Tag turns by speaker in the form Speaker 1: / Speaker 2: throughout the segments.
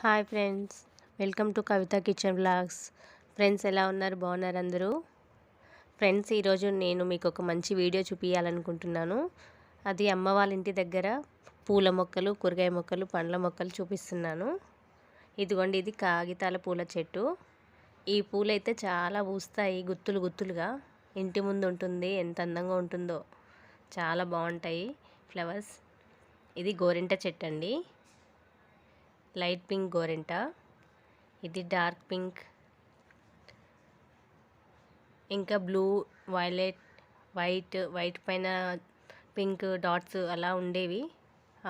Speaker 1: Hi friends, welcome to Kavitha kitchen vlogs. Friends ఎలా ఉన్నారు? బాగున్నారు అందరూ? ఫ్రెండ్స్, ఈరోజు నేను మీకు ఒక మంచి వీడియో చూపించాలనుకుంటున్నాను. అది అమ్మ వాళ్ళ ఇంటి దగ్గర పూల మొక్కలు, కూరగాయ మొక్కలు, పండ్ల మొక్కలు చూపిస్తున్నాను. ఇదిగోండి, ఇది కాగితాల పూల చెట్టు. ఈ పూలు అయితే చాలా పూస్తాయి, గుత్తులు గుత్తులుగా. ఇంటి ముందు ఉంటుంది, ఎంత అందంగా ఉంటుందో. చాలా బాగుంటాయి ఫ్లవర్స్. ఇది గోరింట చెట్టు అండి, లైట్ పింక్ గోరింట. ఇది డార్క్ పింక్, ఇంకా బ్లూ, వైలెట్, వైట్ పైన పింక్ డాట్స్ అలా ఉండేవి.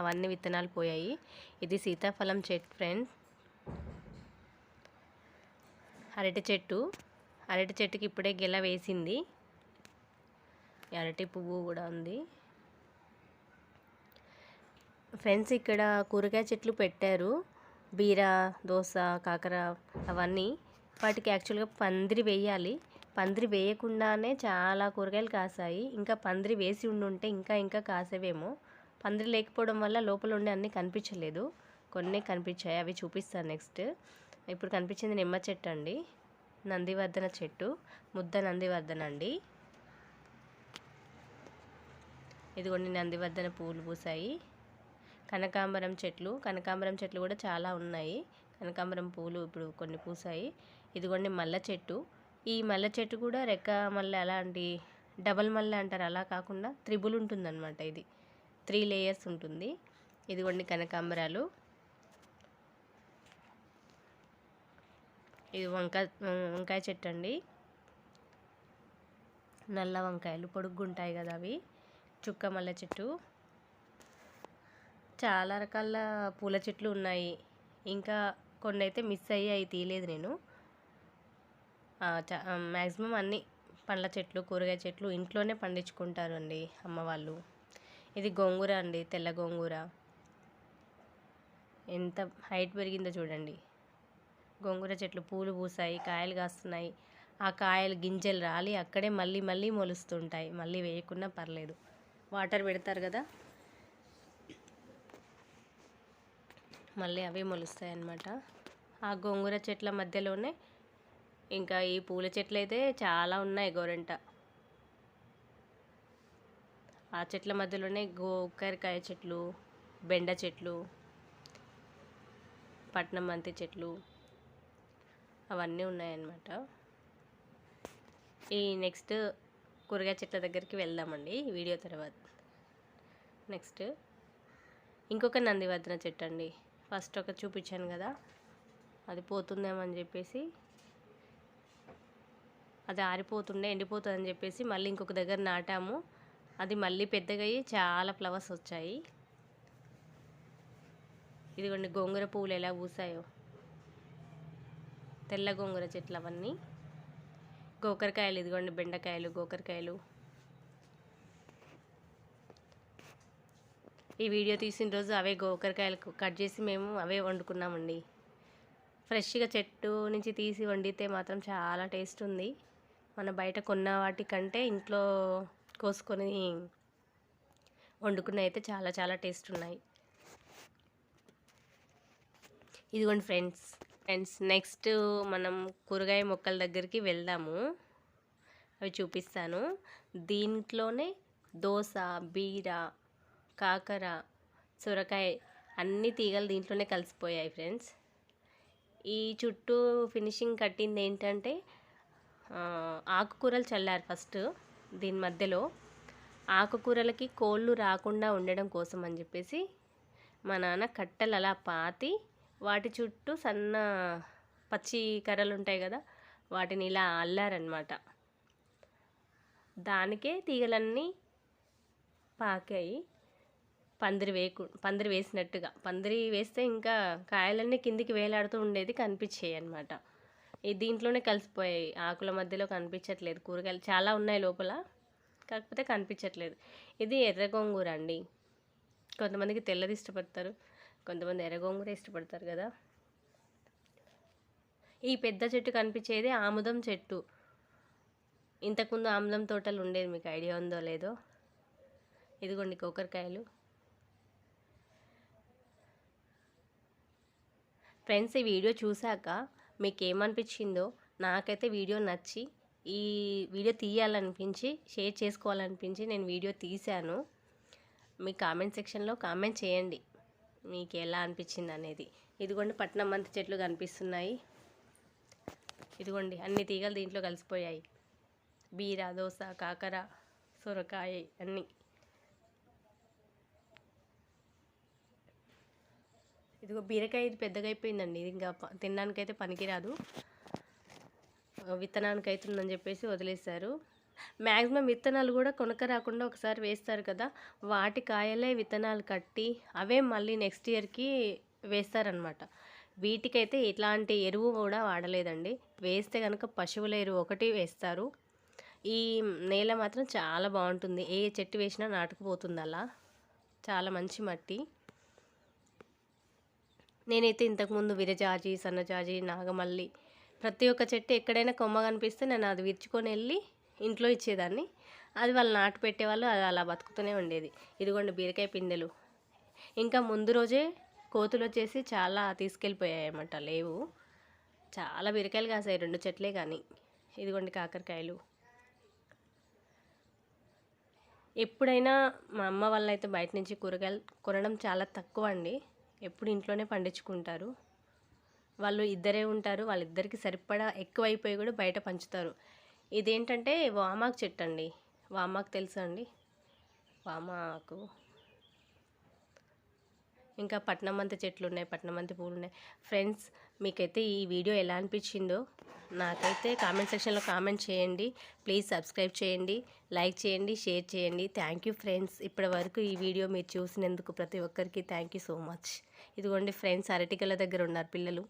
Speaker 1: అవన్నీ విత్తనాలు పోయాయి. ఇది సీతాఫలం చెట్టు ఫ్రెండ్స్. అరటి చెట్టుకి ఇప్పుడే గెల వేసింది. అరటి పువ్వు కూడా ఉంది ఫ్రెండ్స్. ఇక్కడ కూరగాయ చెట్లు పెట్టారు, బీర, దోస, కాకర, అవన్నీ. వాటికి యాక్చువల్గా పందిరి వేయాలి. పందిరి వేయకుండానే చాలా కూరగాయలు కాసాయి. ఇంకా పందిరి వేసి ఉండుంటే ఇంకా కాసేవేమో. పందిరి లేకపోవడం వల్ల లోపల ఉండే అన్నీ కనిపించలేదు, కొన్ని కనిపించాయి. అవి చూపిస్తాను నెక్స్ట్. ఇప్పుడు కనిపించింది నిమ్మ చెట్టు అండి, నందివర్ధన చెట్టు, ముద్ద నందివర్ధన అండి. ఇదిగోండి, నందివర్ధన పూలు పూసాయి. కనకాంబరం చెట్లు కూడా చాలా ఉన్నాయి. కనకాంబరం పూలు ఇప్పుడు కొన్ని పూసాయి. ఇదిగోండి మల్లె చెట్టు. ఈ మల్లె చెట్టు కూడా రెక్క మల్లె, అలాంటి డబల్ మల్లె అంటారు, అలా కాకుండా త్రిబుల్ ఉంటుందన్నమాట. ఇది 3 లేయర్స్ ఉంటుంది. ఇదిగోండి కనకాంబరాలు. ఇది వంకాయ చెట్టు అండి, నల్ల వంకాయలు పొడుగ్గుంటాయి కదా అవి. చుక్క మల్లె చెట్టు. చాలా రకాల పూల చెట్లు ఉన్నాయి. ఇంకా కొన్ని అయితే మిస్ అయ్యి తీయలేదు నేను. మ్యాక్సిమం అన్ని పండ్ల చెట్లు, కూరగాయ చెట్లు ఇంట్లోనే పండించుకుంటారు అండి అమ్మ వాళ్ళు. ఇది గోంగూర అండి, తెల్ల గోంగూర. ఎంత హైట్ పెరిగిందో చూడండి. గోంగూర చెట్లు పూలు పూసాయి, కాయలు కాస్తున్నాయి. ఆ కాయలు గింజలు రాలి అక్కడే మళ్ళీ మొలుస్తుంటాయి. మళ్ళీ వేయకున్నా పర్లేదు, వాటర్ పెడతారు కదా, మళ్ళీ అవే మొలుస్తాయి అన్నమాట. ఆ గోంగూర చెట్ల మధ్యలోనే ఇంకా ఈ పూల చెట్లు అయితే చాలా ఉన్నాయి. గోరంట ఆ చెట్ల మధ్యలోనే గోకరకాయ చెట్లు, బెండ చెట్లు, పట్నం బంతి చెట్లు, అవన్నీ ఉన్నాయన్నమాట. ఈ నెక్స్ట్ కూరగాయ చెట్ల దగ్గరికి వెళ్దామండి వీడియో తర్వాత. నెక్స్ట్ ఇంకొక నందివర్ధన చెట్టు అండి. ఫస్ట్ ఒక చూపించాను కదా, అది పోతుందేమని చెప్పేసి, అది ఎండిపోతుందని చెప్పేసి మళ్ళీ ఇంకొక దగ్గర నాటాము. అది మళ్ళీ పెద్దగా అయ్యి చాలా ఫ్లవర్స్ వచ్చాయి. ఇదిగోండి గోంగూర పువ్వులు ఎలా పూసాయో, తెల్ల గోంగూర చెట్లు అవన్నీ. గోకరకాయలు, ఇదిగోండి బెండకాయలు, గోకరకాయలు. ఈ వీడియో తీసిన రోజు అవే గోకరకాయలు కట్ చేసి మేము అవే వండుకున్నామండి. ఫ్రెష్గా చెట్టు నుంచి తీసి వండితే మాత్రం చాలా టేస్ట్ ఉంది. మన బయట కొన్న వాటికంటే ఇంట్లో కోసుకొని వండుకున్న అయితే చాలా టేస్ట్ ఉన్నాయి. ఇదిగోండి ఫ్రెండ్స్, నెక్స్ట్ మనం కూరగాయ మొక్కల దగ్గరికి వెళ్దాము, అవి చూపిస్తాను. దీంట్లోనే దోస, బీర, కాకర, సొరకాయ అన్ని తీగలు దీంట్లోనే కలిసిపోయాయి ఫ్రెండ్స్. ఈ చుట్టూ ఫినిషింగ్ కట్టింది ఏంటంటే ఆకుకూరలు చల్లారు ఫస్ట్. దీని మధ్యలో ఆకుకూరలకి కోళ్ళు రాకుండా ఉండడం కోసం అని చెప్పేసి మా నాన్న కట్టెలు అలా పాతి వాటి చుట్టూ సన్న పచ్చి కర్రలు ఉంటాయి కదా, వాటిని ఇలా అల్లారనమాట. దానికే తీగలన్నీ పాకాయి. పందిరి వేసినట్టుగా. పందిరి వేస్తే ఇంకా కాయలన్నీ కిందికి వేలాడుతూ ఉండేది, కనిపించాయి అనమాట. దీంట్లోనే కలిసిపోయాయి. ఆకుల మధ్యలో కనిపించట్లేదు. కూరగాయలు చాలా ఉన్నాయి లోపల, కాకపోతే కనిపించట్లేదు. ఇది ఎర్ర గోంగూర అండి. కొంతమందికి తెల్లది ఇష్టపడతారు, కొంతమంది ఎర్ర గోంగూర ఇష్టపడతారు కదా. ఈ పెద్ద చెట్టు కనిపించేది ఆముదం చెట్టు. ఇంతకుముందు ఆముదం తోటలు ఉండేది, మీకు ఐడియా ఉందో లేదో. ఇదిగోండి గోకరకాయలు. ఫ్రెండ్స్, ఈ వీడియో చూశాక మీకు ఏమనిపించిందో, నాకైతే వీడియో నచ్చి ఈ వీడియో తీయాలనిపించి షేర్ చేసుకోవాలనిపించి నేను వీడియో తీశాను. మీ కామెంట్ సెక్షన్లో కామెంట్ చేయండి మీకు ఎలా అనిపించింది అనేది. ఇదిగోండి పట్నం బంతి చెట్లు కనిపిస్తున్నాయి. ఇదిగోండి అన్ని తీగలు దీంట్లో కలిసిపోయాయి. బీర, దోస, కాకర, సొరకాయ అన్నీ. ఇదిగో బీరకాయ ఇది పెద్దగా అయిపోయిందండి. ఇది ఇంకా తినడానికైతే పనికిరాదు, విత్తనానికి అవుతుందని చెప్పేసి వదిలేశారు. మ్యాక్సిమం విత్తనాలు కూడా కొనక రాకుండా ఒకసారి వేస్తారు కదా, వాటి కాయలే విత్తనాలు కట్టి అవే మళ్ళీ నెక్స్ట్ ఇయర్కి వేస్తారనమాట. వీటికైతే ఇట్లాంటి ఎరువు కూడా వాడలేదండి. వేస్తే కనుక పశువుల ఎరువు ఒకటి వేస్తారు. ఈ నేల మాత్రం చాలా బాగుంటుంది, ఏ చెట్టు వేసినా నాటుకుపోతుంది. అలా చాలా మంచి మట్టి. నేనైతే ఇంతకుముందు విరజాజి, సన్నజాజి, నాగమల్లి ప్రతి ఒక్క చెట్టు ఎక్కడైనా కొమ్మ కనిపిస్తే నేను అది విరుచుకొని వెళ్ళి ఇంట్లో ఇచ్చేదాన్ని. అది వాళ్ళు నాటు పెట్టేవాళ్ళు, అది అలా బతుకుతూనే ఉండేది. ఇదిగోండి బీరకాయ పిందెలు. ఇంకా ముందు రోజే కోతులు వచ్చేసి చాలా తీసుకెళ్ళిపోయాయి అన్నమాట, లేవు. చాలా బీరకాయలు కాసాయి, 2 చెట్లే కానీ. ఇదిగోండి కాకరకాయలు. ఎప్పుడైనా మా అమ్మ వాళ్ళైతే బయట నుంచి కూరగాయలు కొనడం చాలా తక్కువ అండి. ఎప్పుడు ఇంట్లోనే పండించుకుంటారు. వాళ్ళు ఇద్దరే ఉంటారు, వాళ్ళిద్దరికి సరిపడా ఎక్కువైపోయి కూడా బయట పంచుతారు. ఇదేంటంటే వామాకు చెట్టు అండి. వామాకు తెలుసా అండి? వామాకు. ఇంకా పట్నమంతి చెట్లు ఉన్నాయి, పట్నమంతి పూలు ఉన్నాయి. ఫ్రెండ్స్, మీకైతే ఈ వీడియో ఎలా అనిపించిందో నాకైతే కామెంట్ సెక్షన్లో కామెంట్ చేయండి. ప్లీజ్ సబ్స్క్రైబ్ చేయండి, లైక్ చేయండి, షేర్ చేయండి. Thank you friends. ఇప్పటి వరకు ఈ వీడియో మీరు చూసినందుకు ప్రతి ఒక్కరికి థ్యాంక్ యూ సో మచ్. ఇదిగోండి ఫ్రెండ్స్, అరటికల దగ్గర ఉన్నారు పిల్లలు.